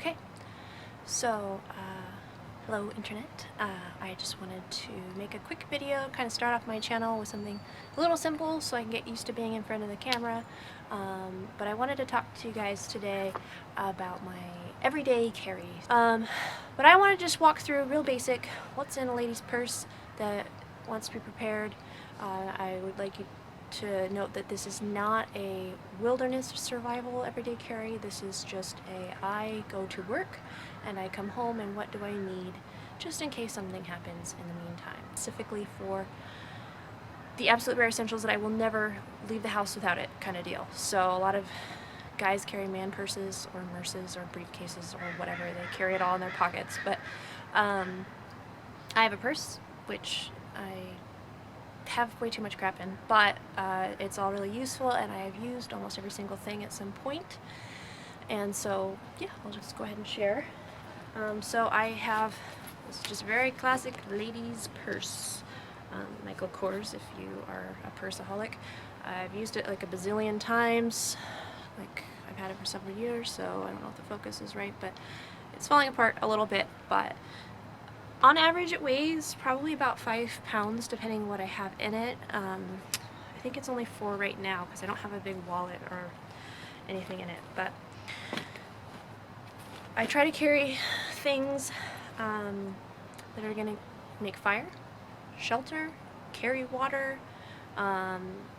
Okay, so hello internet. I just wanted to make a quick video, kind of start off my channel with something a little simple so I can get used to being in front of the camera. But I wanted to talk to you guys today about my everyday carry. But I want to just walk through real basic what's in a lady's purse that wants to be prepared. I would like you to note that this is not a wilderness survival everyday carry. This is just I go to work and I come home and what do I need just in case something happens in the meantime. Specifically for the absolute bare essentials that I will never leave the house without it kind of deal. So a lot of guys carry man purses or merces or briefcases or whatever. They carry it all in their pockets. But I have a purse which I have way too much crap in, but it's all really useful and I have used almost every single thing at some point. And so yeah, I'll just go ahead and share. So I have this just very classic ladies purse, Michael Kors if you are a purseaholic. I've used it like a bazillion times, like I've had it for several years, so I don't know if the focus is right, but it's falling apart a little bit. But on average it weighs probably about 5 pounds depending on what I have in it. I think it's only 4 right now because I don't have a big wallet or anything in it, but I try to carry things that are going to make fire, shelter, carry water,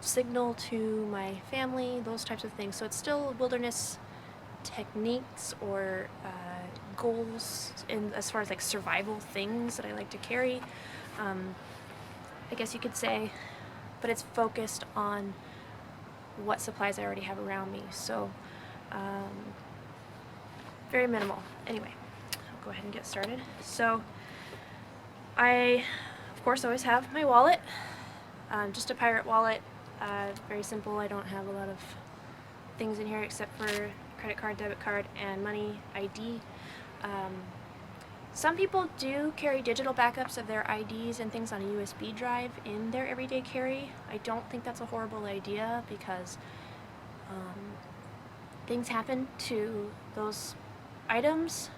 signal to my family, those types of things. So it's still wilderness techniques or goals in as far as like survival things that I like to carry, I guess you could say, but it's focused on what supplies I already have around me. So very minimal. Anyway, I'll go ahead and get started. So I, of course, always have my wallet, just a pirate wallet, very simple. I don't have a lot of things in here except for credit card, debit card, and money, ID. Some people do carry digital backups of their IDs and things on a USB drive in their everyday carry. I don't think that's a horrible idea because things happen to those items.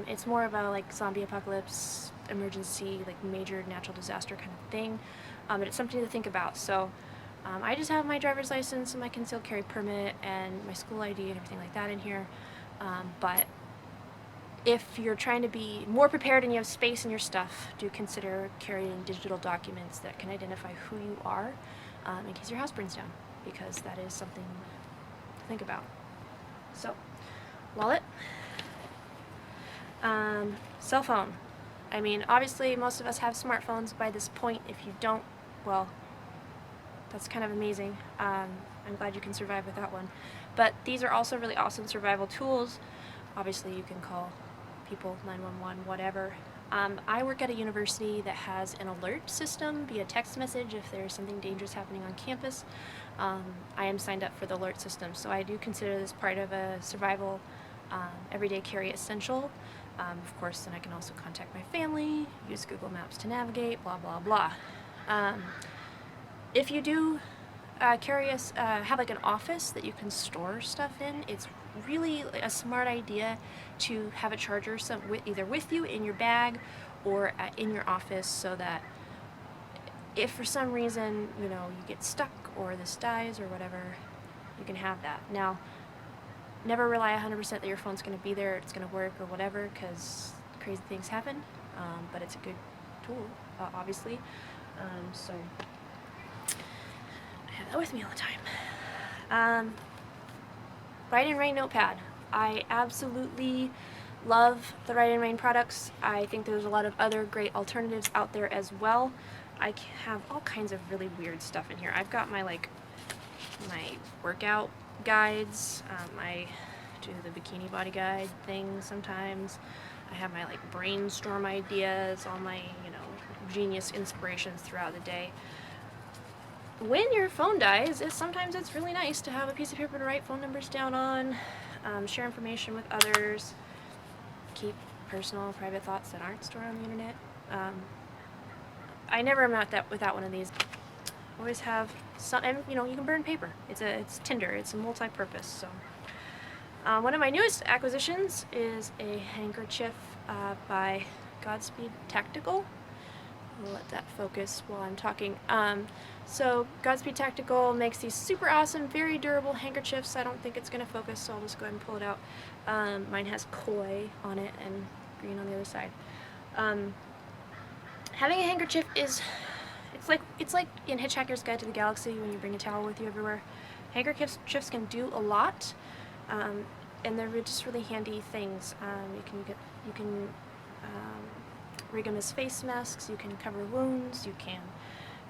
It's more of a like zombie apocalypse, emergency, like major natural disaster kind of thing, but it's something to think about. So I just have my driver's license and my concealed carry permit and my school ID and everything like that in here, but if you're trying to be more prepared and you have space in your stuff, do consider carrying digital documents that can identify who you are in case your house burns down, because that is something to think about. So, wallet, cell phone. I mean, obviously most of us have smartphones by this point. If you don't, well, that's kind of amazing. I'm glad you can survive without one. But these are also really awesome survival tools. Obviously you can call people, 911, whatever. I work at a university that has an alert system via text message if there's something dangerous happening on campus. I am signed up for the alert system, so I do consider this part of a survival everyday carry essential. Of course, then I can also contact my family, use Google Maps to navigate, blah, blah, blah. If you do carry have like an office that you can store stuff in, it's really a smart idea to have a charger either with you in your bag or in your office, so that if for some reason, you know, you get stuck or this dies or whatever, you can have that. Now, never rely 100% that your phone's going to be there, it's going to work or whatever, because crazy things happen, but it's a good tool, obviously. So I have that with me all the time. Ride and Rain Notepad. I absolutely love the Ride and Rain products. I think there's a lot of other great alternatives out there as well. I have all kinds of really weird stuff in here. I've got my my workout guides. I do the bikini body guide thing sometimes. I have my like brainstorm ideas, all my, you know, genius inspirations throughout the day. When your phone dies, sometimes it's really nice to have a piece of paper to write phone numbers down on, share information with others, keep personal, private thoughts that aren't stored on the internet. I never am without one of these. Always have some, and you know, you can burn paper. It's tinder. It's a multi-purpose. So One of my newest acquisitions is a handkerchief by Godspeed Tactical. I'll let that focus while I'm talking. So Godspeed Tactical makes these super awesome, very durable handkerchiefs. I don't think it's going to focus, so I'll just go ahead and pull it out. Mine has koi on it and green on the other side. Having a handkerchief is, it's like in Hitchhiker's Guide to the Galaxy when you bring a towel with you everywhere. Handkerchiefs can do a lot, and they're just really handy things. You can rig them as face masks, you can cover wounds, you can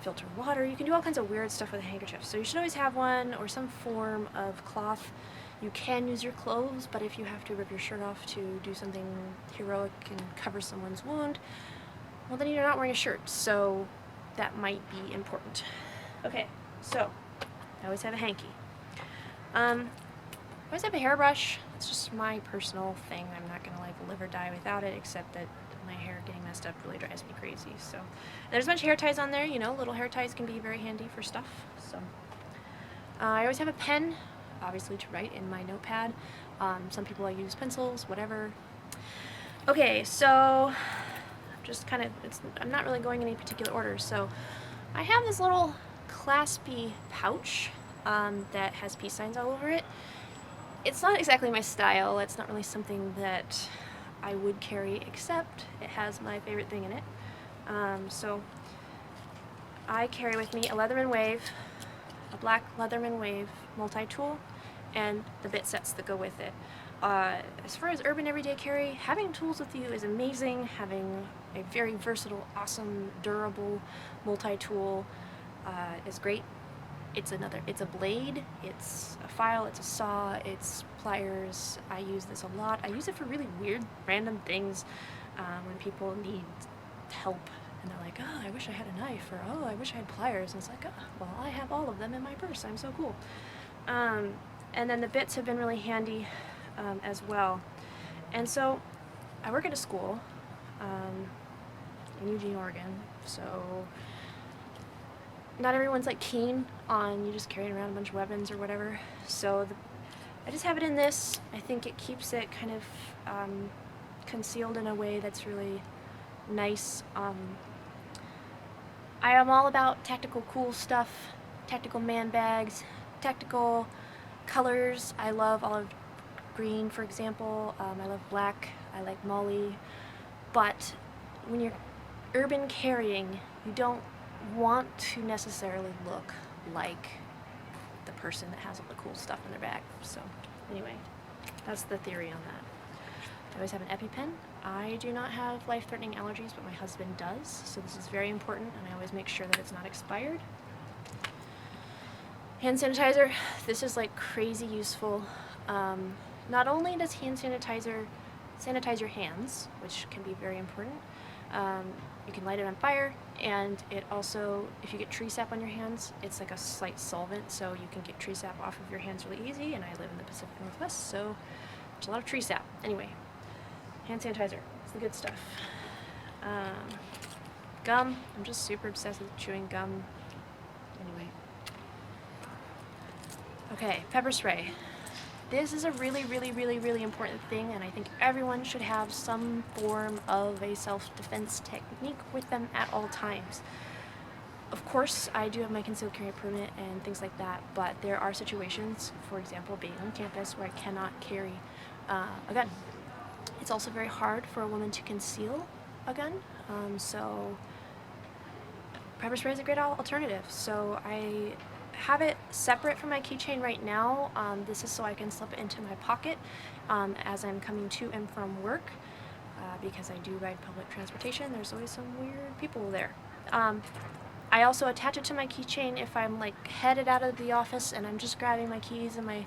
filter water, you can do all kinds of weird stuff with a handkerchief. So you should always have one or some form of cloth. You can use your clothes, but if you have to rip your shirt off to do something heroic and cover someone's wound, well then you're not wearing a shirt, so that might be important. Okay, so I always have a hanky. I always have a hairbrush. It's just my personal thing. I'm not gonna like live or die without it, except that my hair getting messed up really drives me crazy. So there's a bunch of hair ties on there, you know, little hair ties can be very handy for stuff. So I always have a pen, obviously to write in my notepad. Some people like use pencils, whatever. Okay, so just kind of, I'm not really going in any particular order. So I have this little claspy pouch that has peace signs all over it. It's not exactly my style. It's not really something that I would carry, except it has my favorite thing in it. So I carry with me a Leatherman Wave, a black Leatherman Wave multi-tool, and the bit sets that go with it. As far as urban everyday carry, having tools with you is amazing. Having a very versatile, awesome, durable multi-tool is great. It's a blade, it's a file, it's a saw, it's pliers. I use this a lot. I use it for really weird, random things when people need help and they're like, oh, I wish I had a knife, or oh, I wish I had pliers. And it's like, oh, well, I have all of them in my purse. I'm so cool. And then the bits have been really handy as well. And so I work at a school in Eugene, Oregon, so not everyone's like keen on you just carrying around a bunch of weapons or whatever. So I just have it in this. I think it keeps it kind of concealed in a way that's really nice. I am all about tactical cool stuff, tactical man bags, tactical colors. I love olive green, for example. I love black. I like molly. But when you're urban carrying, you don't want to necessarily look like the person that has all the cool stuff in their bag. So anyway, that's the theory on that. I always have an EpiPen. I do not have life-threatening allergies, but my husband does, so this is very important, and I always make sure that it's not expired. Hand sanitizer. This is like crazy useful. Not only does hand sanitizer sanitize your hands, which can be very important, you can light it on fire, and it also, if you get tree sap on your hands, it's like a slight solvent, so you can get tree sap off of your hands really easy, and I live in the Pacific Northwest, so there's a lot of tree sap. Anyway, hand sanitizer, it's the good stuff. Gum, I'm just super obsessed with chewing gum. Anyway. Okay, pepper spray. This is a really, really, really, really important thing, and I think everyone should have some form of a self-defense technique with them at all times. Of course, I do have my concealed carry permit and things like that, but there are situations, for example, being on campus, where I cannot carry a gun. It's also very hard for a woman to conceal a gun, so pepper spray is a great alternative. So I have it separate from my keychain right now. This is so I can slip it into my pocket as I'm coming to and from work, because I do ride public transportation. There's always some weird people there. I also attach it to my keychain if I'm like headed out of the office and I'm just grabbing my keys and my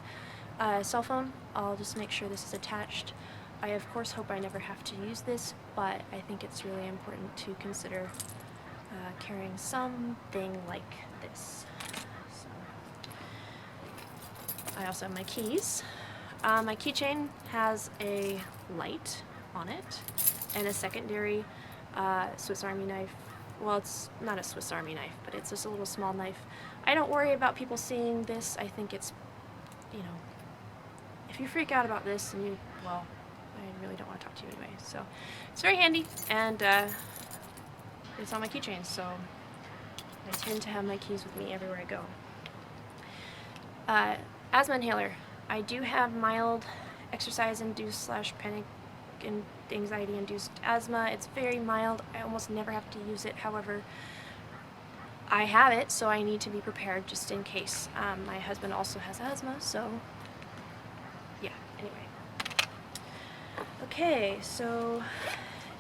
cell phone. I'll just make sure this is attached. I of course hope I never have to use this, but I think it's really important to consider carrying something like this. I also have my keys. My keychain has a light on it and a secondary Swiss Army knife. Well, it's not a Swiss Army knife, but it's just a little small knife. I don't worry about people seeing this. I think it's, you know, if you freak out about this, and well, I really don't want to talk to you anyway. So it's very handy, and it's on my keychain, so I tend to have my keys with me everywhere I go. Asthma inhaler. I do have mild exercise-induced / panic and anxiety-induced asthma. It's very mild. I almost never have to use it. However, I have it, so I need to be prepared just in case. My husband also has asthma, so yeah, anyway. Okay, so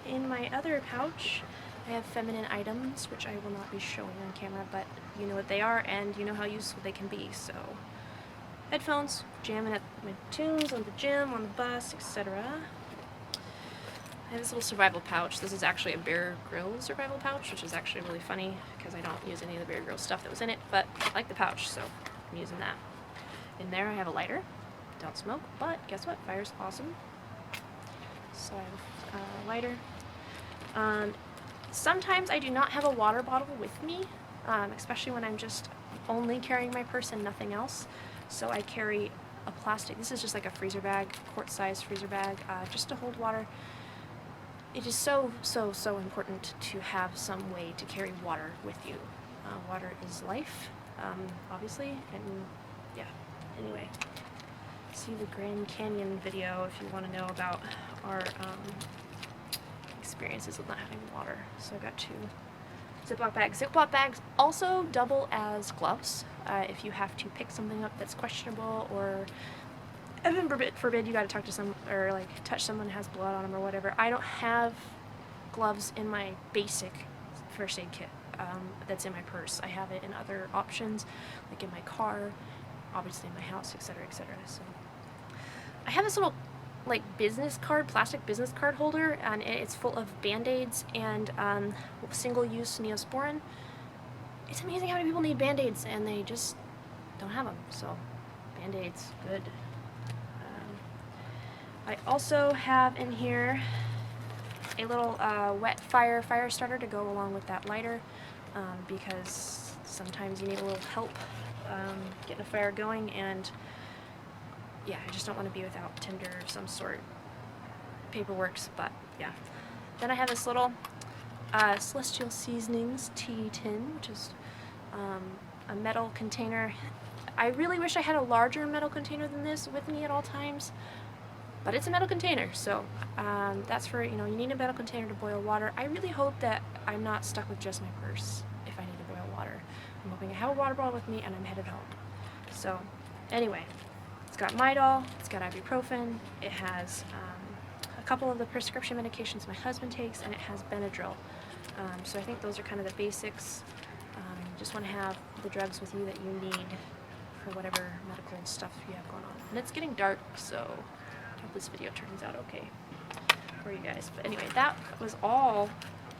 in my other pouch, I have feminine items, which I will not be showing on camera, but you know what they are, and you know how useful they can be. So, headphones, jamming at my tunes on the gym, on the bus, etc. I have this little survival pouch. This is actually a Bear Grylls survival pouch, which is actually really funny because I don't use any of the Bear Grylls stuff that was in it, but I like the pouch, so I'm using that. In there I have a lighter. Don't smoke, but guess what? Fire's awesome. So I have a lighter. Sometimes I do not have a water bottle with me, especially when I'm just only carrying my purse and nothing else. So I carry a plastic, this is just like a freezer bag, quart-sized freezer bag, just to hold water. It is so important to have some way to carry water with you. Water is life, obviously, and yeah, anyway. See the Grand Canyon video if you want to know about our experiences with not having water. So I got 2 Ziploc bags. Ziploc bags also double as gloves if you have to pick something up that's questionable, or heaven forbid you got to talk to some, or like touch someone who has blood on them or whatever. I don't have gloves in my basic first aid kit that's in my purse. I have it in other options, like in my car, obviously in my house, etc., etc. So I have this little like business card, plastic business card holder, and it's full of Band-Aids and single-use Neosporin. It's amazing how many people need Band-Aids and they just don't have them. So Band-Aids, good. I also have in here a little wet fire starter to go along with that lighter, because sometimes you need a little help getting a fire going, and yeah, I just don't want to be without tinder of some sort. Paperworks, but yeah. Then I have this little Celestial Seasonings tea tin, which is a metal container. I really wish I had a larger metal container than this with me at all times, but it's a metal container, so that's for, you know, you need a metal container to boil water. I really hope that I'm not stuck with just my purse if I need to boil water. I'm hoping I have a water bottle with me and I'm headed home. So anyway, it's got Midol, it's got ibuprofen, it has a couple of the prescription medications my husband takes, and it has Benadryl. So I think those are kind of the basics. Just want to have the drugs with you that you need for whatever medical stuff you have going on. And it's getting dark, so I hope this video turns out okay for you guys. But anyway, that was all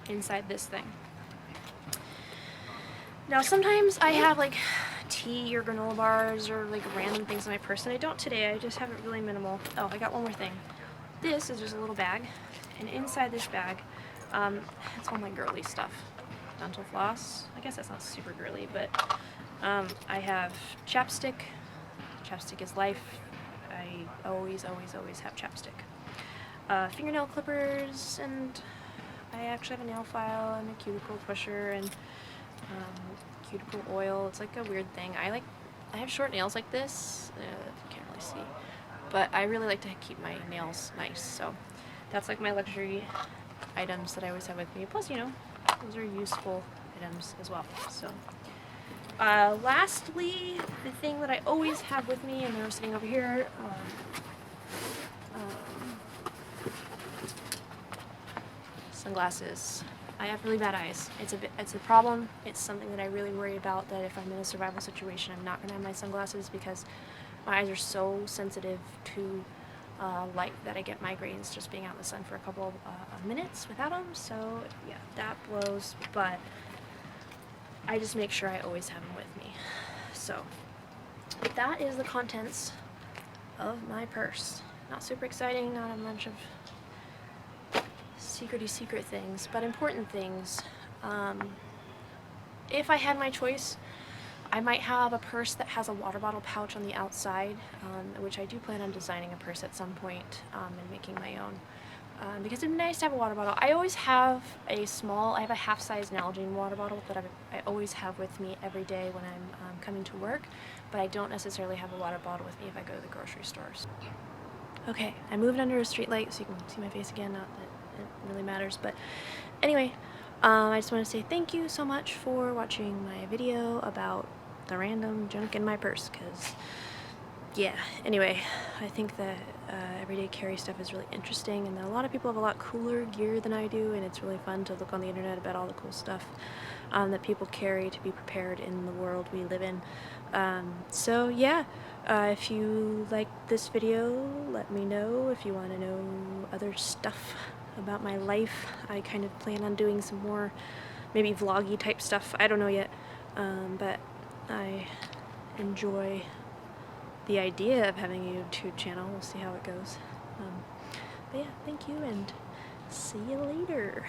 inside this thing. Now sometimes I have like tea or granola bars or like random things in my purse, and I don't today. I just have it really minimal. Oh, I got one more thing. This is just a little bag, and inside this bag, it's all my girly stuff. Dental floss. I guess that's not super girly, but I have Chapstick. Chapstick is life. I always have Chapstick. Fingernail clippers, and I actually have a nail file and a cuticle pusher and cuticle oil. It's like a weird thing. I have short nails like this. Can't really see, but I really like to keep my nails nice. So that's like my luxury items that I always have with me. Plus, you know, those are useful items as well. So lastly, the thing that I always have with me, and they're sitting over here, sunglasses. I have really bad eyes. It's a problem. It's something that I really worry about, that if I'm in a survival situation, I'm not going to have my sunglasses, because my eyes are so sensitive to light that I get migraines just being out in the sun for a couple of minutes without them. So yeah, that blows, but I just make sure I always have them with me. So that is the contents of my purse. Not super exciting, not a bunch of secret things, but important things. If I had my choice, I might have a purse that has a water bottle pouch on the outside, which I do plan on designing a purse at some point and making my own. Because it'd be nice to have a water bottle. I always have I have a half-size Nalgene water bottle that I always have with me every day when I'm coming to work, but I don't necessarily have a water bottle with me if I go to the grocery stores. Okay, I moved under a street light so you can see my face again, not that it really matters, but anyway, I just want to say thank you so much for watching my video about the random junk in my purse, because yeah, anyway, I think that everyday carry stuff is really interesting, and that a lot of people have a lot cooler gear than I do, and it's really fun to look on the internet about all the cool stuff that people carry to be prepared in the world we live in. So yeah, if you like this video, let me know. If you want to know other stuff about my life, I kind of plan on doing some more maybe vloggy type stuff. I don't know yet, but I enjoy the idea of having a YouTube channel. We'll see how it goes. But yeah, thank you, and see you later.